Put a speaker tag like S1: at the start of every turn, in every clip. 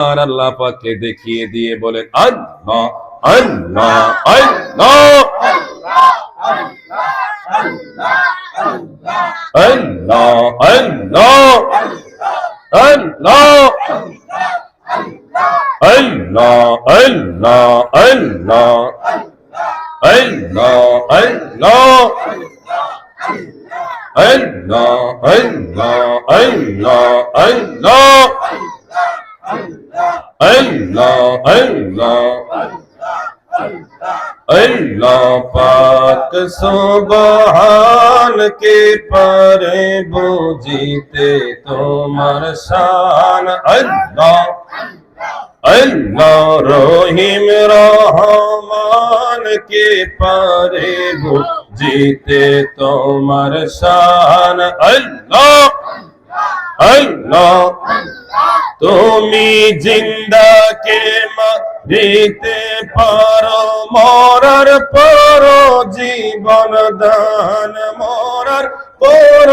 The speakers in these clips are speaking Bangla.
S1: আর আল্লাহ পাককে দেখিয়ে দিয়ে বলেন আল্লাহ আল্লাহ আল্লাহ আল্লাহ আল্লাহ আল্লাহ আল্লাহ আল্লাহ আল্লাহ আল্লাহ আল্লাহ আল্লাহ আল্লাহ আল্লাহ আল্লাহ আল্লাহ अल्लाह पाक सुबहान के परे बुझीते तुम्हार शान अल्लाह अल्लाह रहीम रहमान के परे बुझीते तुम्हार शान अल्लाह अल्लाह তুমি জিন্দা কে মারিতে পারো মরার পর জীবন দান মরার পর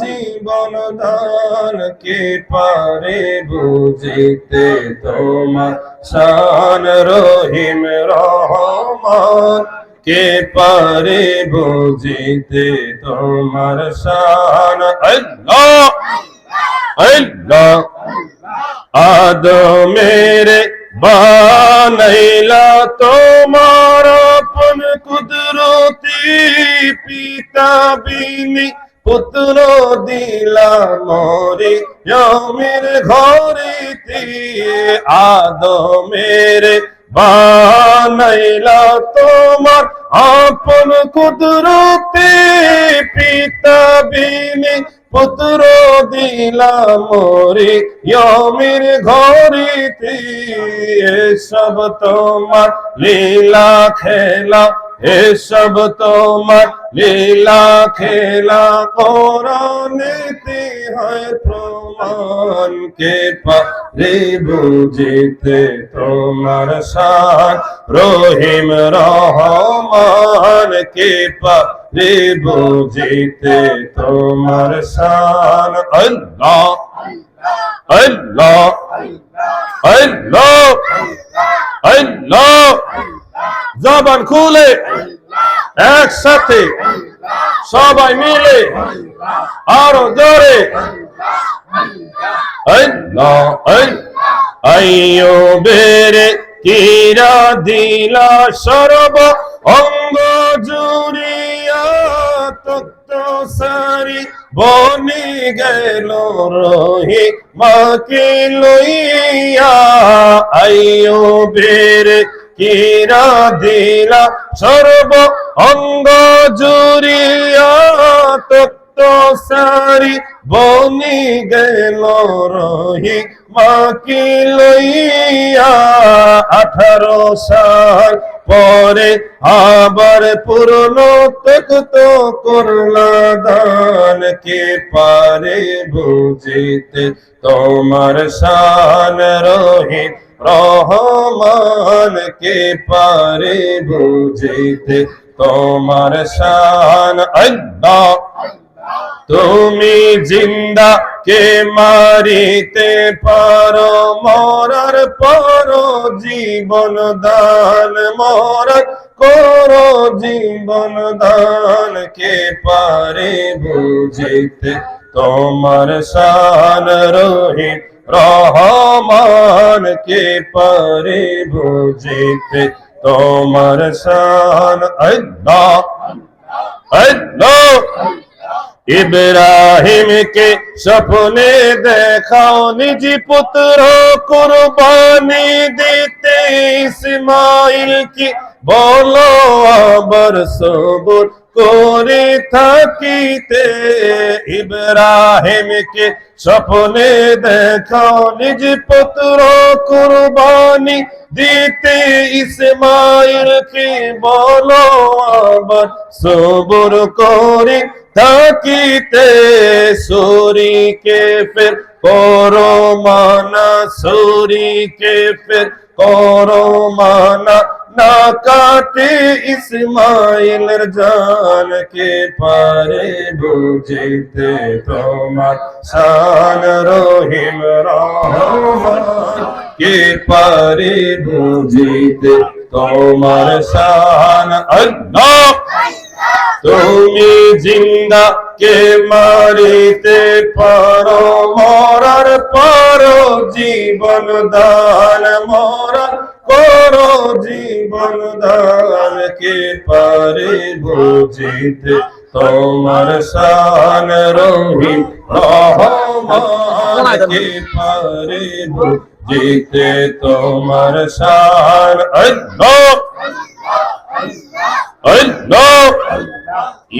S1: জীবন দান কে পারে বুঝিতে তোমার শান রহিম রহমান কে পারে বুঝিতে তোমার শান আল্লাহ আল্লাহ আদমের বানাইলা তোমার আপন কুদরতি পিতা বিনি পুত্র দিলা মরে ইয়ামের ঘরেতে আদমের বানাইলা তোমার আপন কুদরতি পিতা বিনি পুত্র দিলা মরে ইয়ামের ঘরেতে এসব তোমার লীলা খেলা এসব তোমার লীলা খেলা কোরআনেতে হয় প্রমাণ কে পারে বুঝিতে তোমার শান রহিম রহমান কে পারে বুঝিতে তোমার শান আল্লাহ আল্লাহ আল্লাহ আল্লাহ জবান খুলে একসাথে সবাই মিলে আরো জোরে আল্লাহ আইয়ুবের কিরা দিলা সর্ব অঙ্গ জুড়িয়া তত্ত্ব সারি বনি গেল রহি মাকে লইয়া আইয়ুবের কিরা দিলা সর্ব অঙ্গ জুড়িয়া তত্ত্ব সারি বনি গেল রহি মাকে লইয়া 18 সাল পরে আবার পূর্ণ তক্ত করলা দান কে পারে বুঝিতে তোমার শান রহিম রহমান কে পারে বুঝিতে তোমার শান আল্লাহ তুমি জিন্দা কে মারিতে পারো মরার পর জীবন দান মরার করো জীবন দান কে পারে বুঝিতে তোমার শান রহিম রহমান কে পারে বুঝিতে তোমার শান আল্লাহ আল্লাহ ইব্রাহিম কে স্বপ্নে দেখাও নিজ পুত্র কুরবানি দিতে ইসমাইল কি বলো আবার সবর করে থাকিতে ইব্রাহিম কে স্বপ্নে দেখাও নিজ পুত্র কুরবানি দিতে ইসমাইল কে বলো আবার সবর করে থাকিতে সুরীকে ফির করো মানা সুরীকে ফির করো মানা না কাটে ইসমাইলের জান কে পারে বুঝিতে তোমার শান রহিম রহমান কে পারে বুঝিতে তোমার শান। আল্লাহ তুমি জিন্দা কে মারিতে পারো, মরার পারো জীবন দান, মরার করো জীবন দান, কে পারে বুঝিতে তোমার শান। রহিম রহমান কে পারে বুঝিতে তোমার শান। আল্লাহ আল্লাহ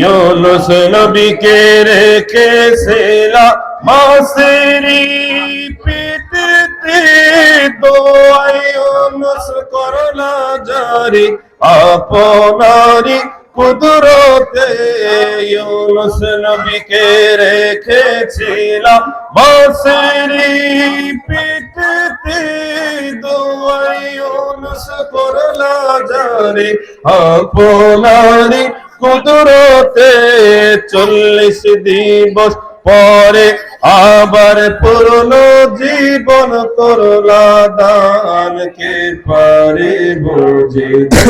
S1: ইউনুস নবীকে রেখেছিলা মাছেরি পেটেতে, দোয়ায় ইউনুস করলা জারি আপনারি কুদরতে। ইউনুস নবীকে রেখেছিলা মাছেরি পেটেতে, দোয়ায় ইউনুস করলা জারি আপনারি কুদরতে। 40 দিবস পরে আবার পূর্ণ জীবন করলা দান, কে পারে বুঝিতে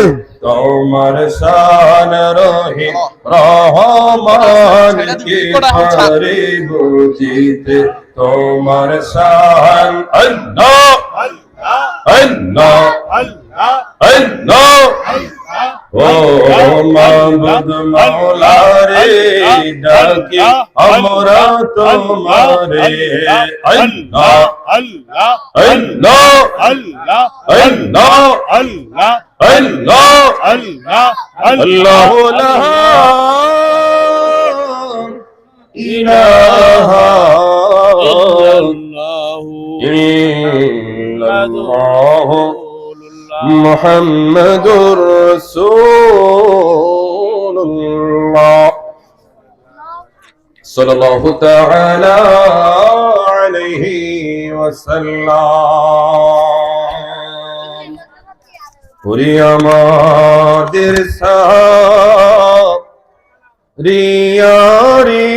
S1: তোমার শান। রহিম রহমান কে পারে বুঝিতে তোমার শান। আল্লাহ আল্লাহ আল্লাহ ও মাবুদ মাওলা রে, ডাকি আমরা তোমারে। আল্লাহ আল্লাহ আল্লাহ আল্লাহ আল্লাহ আল্লাহ আল্লাহ আল্লাহ আল্লাহ লা ইলাহা ইল্লাল্লাহ মুহাম্মাদুর রাসূলুল্লাহ সাল্লাল্লাহু তাআলা আলাইহি ওয়াসাল্লাম। পুরি আমাদের রিয়ারি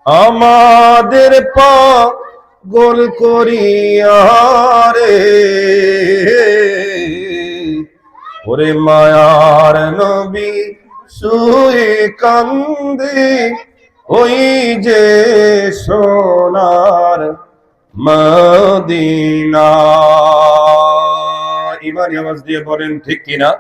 S1: আমাদের পাগল করিয়া রে, ওরে মায়ার নবী শুয়ে কান্দে, ওই যে সোনার মদিনা। ইমানি আওয়াজ দিয়ে বলেন ঠিক কিনা?